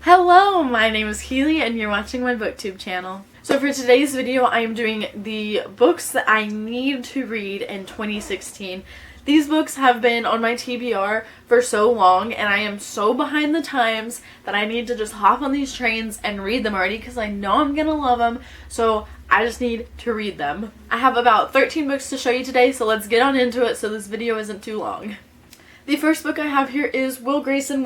Hello, my name is Keeley and you're watching my booktube channel. So for today's video, I am doing the books that I need to read in 2016. These books have been on my TBR for so long and I am so behind the times that I need to just hop on these trains and read them already because I know I'm gonna love them, so I just need to read them. I have about 13 books to show you today, so let's get on into it so this video isn't too long. The first book I have here is Will Grayson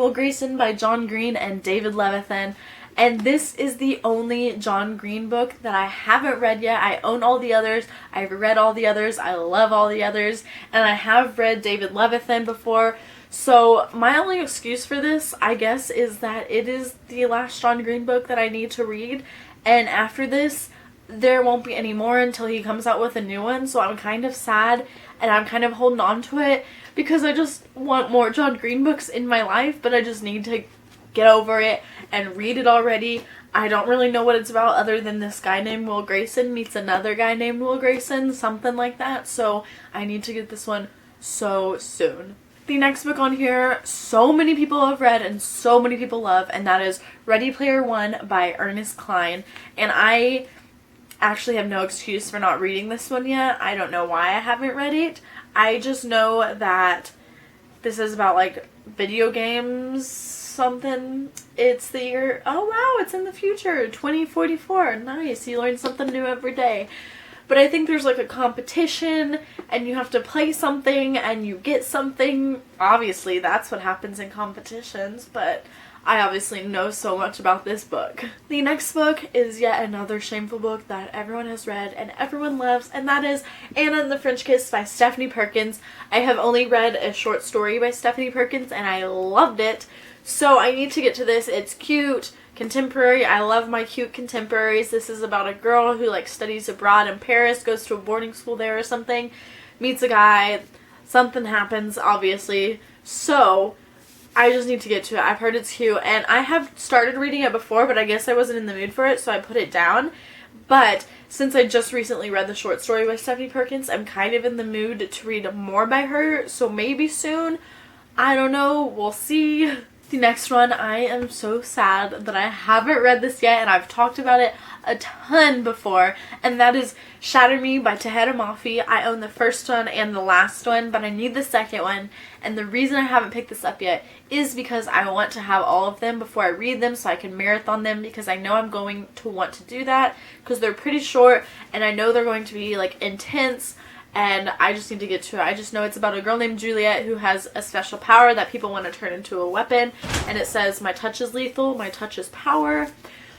by John Green and David Levithan. And this is the only John Green book that I haven't read yet. I own all the others. I've read all the others. I love all the others. And I have read David Levithan before. So my only excuse for this, I guess, is that it is the last John Green book that I need to read. And after this, there won't be any more until he comes out with a new one. So I'm kind of sad and I'm kind of holding on to it because I just want more John Green books in my life, but I just need to get over it and read it already. I don't really know what it's about other than this guy named Will Grayson meets another guy named Will Grayson, something like that, so I need to get this one so soon. The next book on here, so many people have read and so many people love, and that is Ready Player One by Ernest Cline, and I actually have no excuse for not reading this one yet. I don't know why I haven't read it. I just know that this is about like video games something. It's the year, oh wow, it's in the future, 2044. Nice, you learn something new every day. But I think there's like a competition and you have to play something and you get something. Obviously that's what happens in competitions, but I obviously know so much about this book. The next book is yet another shameful book that everyone has read and everyone loves, and that is Anna and the French Kiss by Stephanie Perkins. I have only read a short story by Stephanie Perkins and I loved it, so I need to get to this. It's cute, contemporary. I love my cute contemporaries. This is about a girl who like studies abroad in Paris, goes to a boarding school there or something, meets a guy, something happens obviously, so I just need to get to it. I've heard it's cute, and I have started reading it before, but I guess I wasn't in the mood for it, so I put it down. But since I just recently read the short story by Stephanie Perkins, I'm kind of in the mood to read more by her, so maybe soon. I don't know. We'll see. The next one, I am so sad that I haven't read this yet, and I've talked about it a ton before, and that is Shatter Me by Tahera Mafi. I own the first one and the last one, but I need the second one, and the reason I haven't picked this up yet is because I want to have all of them before I read them so I can marathon them, because I know I'm going to want to do that because they're pretty short and I know they're going to be like intense. And I just need to get to it. I just know it's about a girl named Juliet who has a special power that people want to turn into a weapon. And it says, my touch is lethal, my touch is power.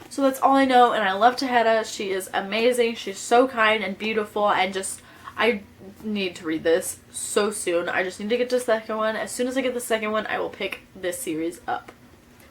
So that's all I know. And I love Tahera. She is amazing. She's so kind and beautiful. And just, I need to read this so soon. I just need to get to the second one. As soon as I get the second one, I will pick this series up.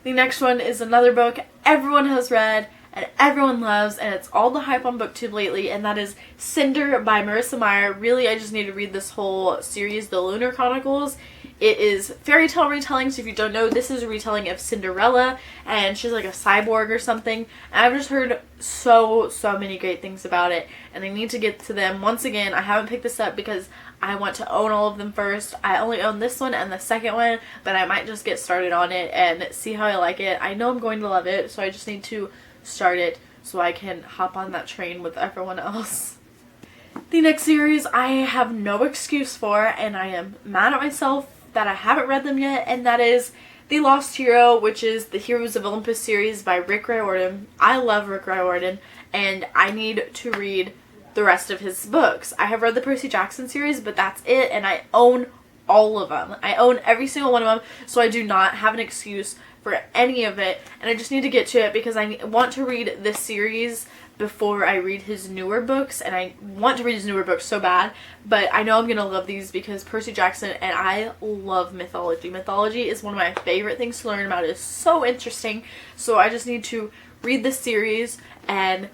The next one is another book everyone has read and everyone loves, and it's all the hype on BookTube lately, and that is Cinder by Marissa Meyer. Really, I just need to read this whole series, The Lunar Chronicles. It is fairy tale retelling, so if you don't know, this is a retelling of Cinderella, and she's like a cyborg or something. And I've just heard so many great things about it, and I need to get to them. Once again, I haven't picked this up because I want to own all of them first. I only own this one and the second one, but I might just get started on it and see how I like it. I know I'm going to love it, so I just need to start it so I can hop on that train with everyone else. The next series I have no excuse for, and I am mad at myself that I haven't read them yet, and that is The Lost Hero, which is the Heroes of Olympus series by Rick Riordan. I love Rick Riordan, and I need to read the rest of his books. I have read the Percy Jackson series, but that's it, and I own all of them. I own every single one of them, so I do not have an excuse for any of it, and I just need to get to it because I want to read this series before I read his newer books, and I want to read his newer books so bad, but I know I'm gonna love these because Percy Jackson, and I love mythology. Mythology is one of my favorite things to learn about. It is so interesting, so I just need to read this series and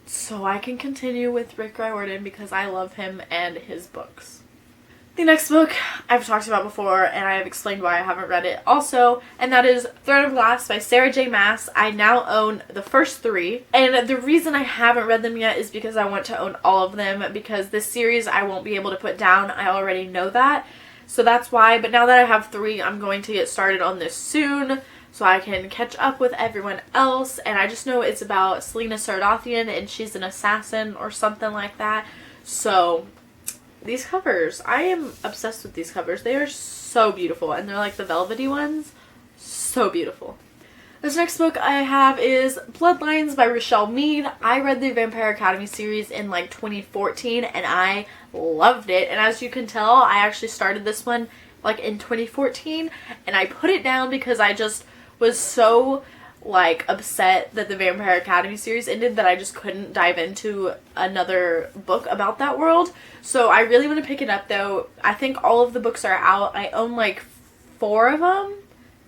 so I can continue with Rick Riordan because I love him and his books. The next book I've talked about before, and I have explained why I haven't read it also, and that is Throne of Glass by Sarah J. Maas. I now own the first three, and the reason I haven't read them yet is because I want to own all of them, because this series I won't be able to put down. I already know that, so that's why. But now that I have three, I'm going to get started on this soon, so I can catch up with everyone else. And I just know it's about Selena Sardathian and she's an assassin or something like that. So these covers, I am obsessed with these covers. They are so beautiful, and they're like the velvety ones. So beautiful. This next book I have is Bloodlines by Rochelle Mead. I read the Vampire Academy series in like 2014 and I loved it. And as you can tell, I actually started this one like in 2014 and I put it down because I just was so like upset that the Vampire Academy series ended that I just couldn't dive into another book about that world. So I really want to pick it up though. I think all of the books are out. I own like 4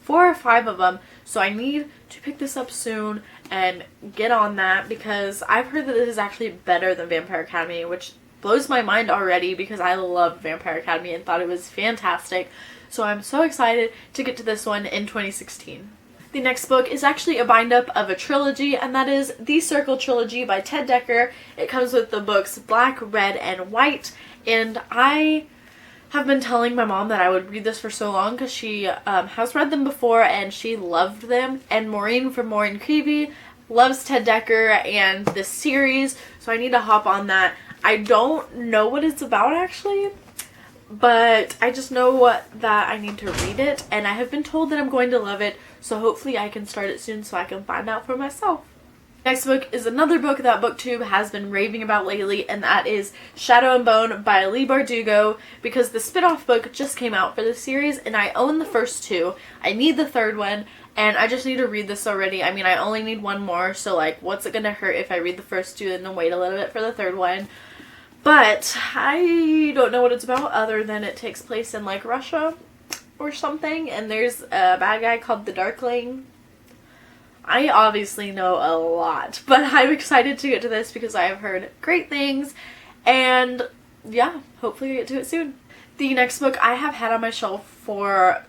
or 5 of them. So I need to pick this up soon and get on that because I've heard that this is actually better than Vampire Academy, which blows my mind already because I love Vampire Academy and thought it was fantastic. So I'm so excited to get to this one in 2016. The next book is actually a bind-up of a trilogy, and that is The Circle Trilogy by Ted Dekker. It comes with the books Black, Red, and White, and I have been telling my mom that I would read this for so long because she has read them before and she loved them. And Maureen from Maureen Creevy loves Ted Dekker and this series, so I need to hop on that. I don't know what it's about actually, but I just know that I need to read it, and I have been told that I'm going to love it, so hopefully I can start it soon so I can find out for myself. Next book is another book that BookTube has been raving about lately, and that is Shadow and Bone by Leigh Bardugo, because the spin-off book just came out for this series and I own the first 2. I need the 3rd one and I just need to read this already. I mean, I only need 1 more, so like what's it gonna hurt if I read the first 2 and then wait a little bit for the 3rd one. But I don't know what it's about other than it takes place in like Russia or something, and there's a bad guy called the Darkling. I obviously know a lot, but I'm excited to get to this because I have heard great things, and yeah, hopefully we get to it soon. The next book I have had on my shelf for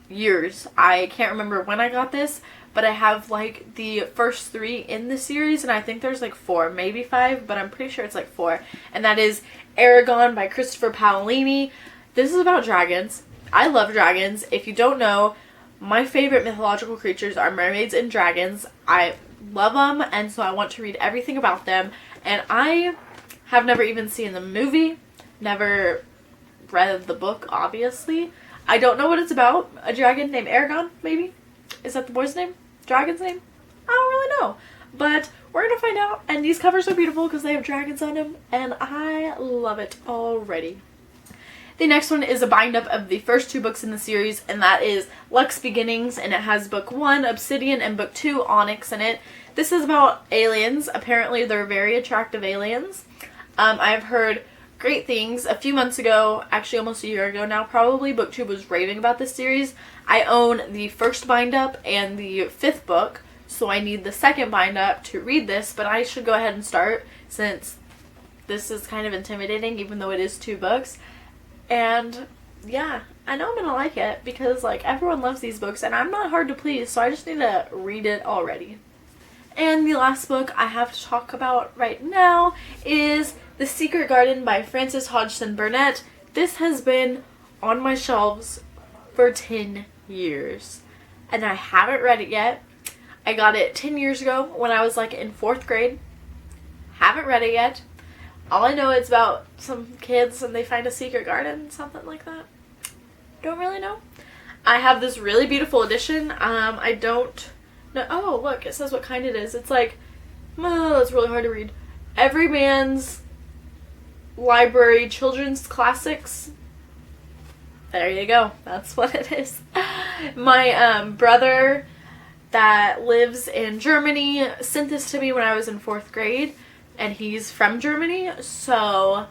years. I can't remember when I got this, but I have like the first 3 in the series, and I think there's like 4, maybe 5, but I'm pretty sure it's like 4, and that is Eragon by Christopher Paolini. This is about dragons. I love dragons. If you don't know, my favorite mythological creatures are mermaids and dragons. I love them, and so I want to read everything about them. And I have never even seen the movie, never read the book, obviously. I don't know what it's about. A dragon named Eragon, maybe? Is that the boy's name? Dragon's name? I don't really know. But we're gonna find out, and these covers are beautiful because they have dragons on them, and I love it already. The next one is a bind-up of the first 2 books in the series, and that is Luck's Beginnings, and it has book 1, Obsidian, and book 2, Onyx, in it. This is about aliens. Apparently they're very attractive aliens. I've heard great things. A few months ago, actually almost a year ago now probably, BookTube was raving about this series. I own the first bind-up and the 5th book, so I need the 2nd bind-up to read this, but I should go ahead and start since this is kind of intimidating even though it is 2 books. And yeah, I know I'm gonna like it because like everyone loves these books and I'm not hard to please, so I just need to read it already. And the last book I have to talk about right now is The Secret Garden by Frances Hodgson Burnett. This has been on my shelves for 10 years and I haven't read it yet. I got it 10 years ago when I was like in 4th grade. Haven't read it yet. All I know is about some kids and they find a secret garden, something like that. Don't really know. I have this really beautiful edition. I don't know. Oh, look, it says what kind it is. It's like, oh, it's really hard to read. Everyman's Library Children's Classics. There you go. That's what it is. My brother that lives in Germany sent this to me when I was in 4th grade. And he's from Germany, so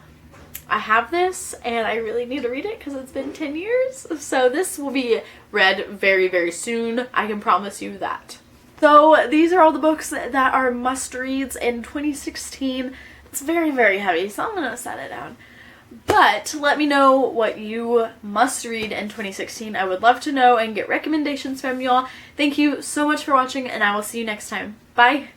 I have this and I really need to read it because it's been 10 years. So this will be read very, very soon. I can promise you that. So these are all the books that are must-reads in 2016. It's very, very heavy, so I'm going to set it down. But let me know what you must read in 2016. I would love to know and get recommendations from y'all. Thank you so much for watching, and I will see you next time. Bye!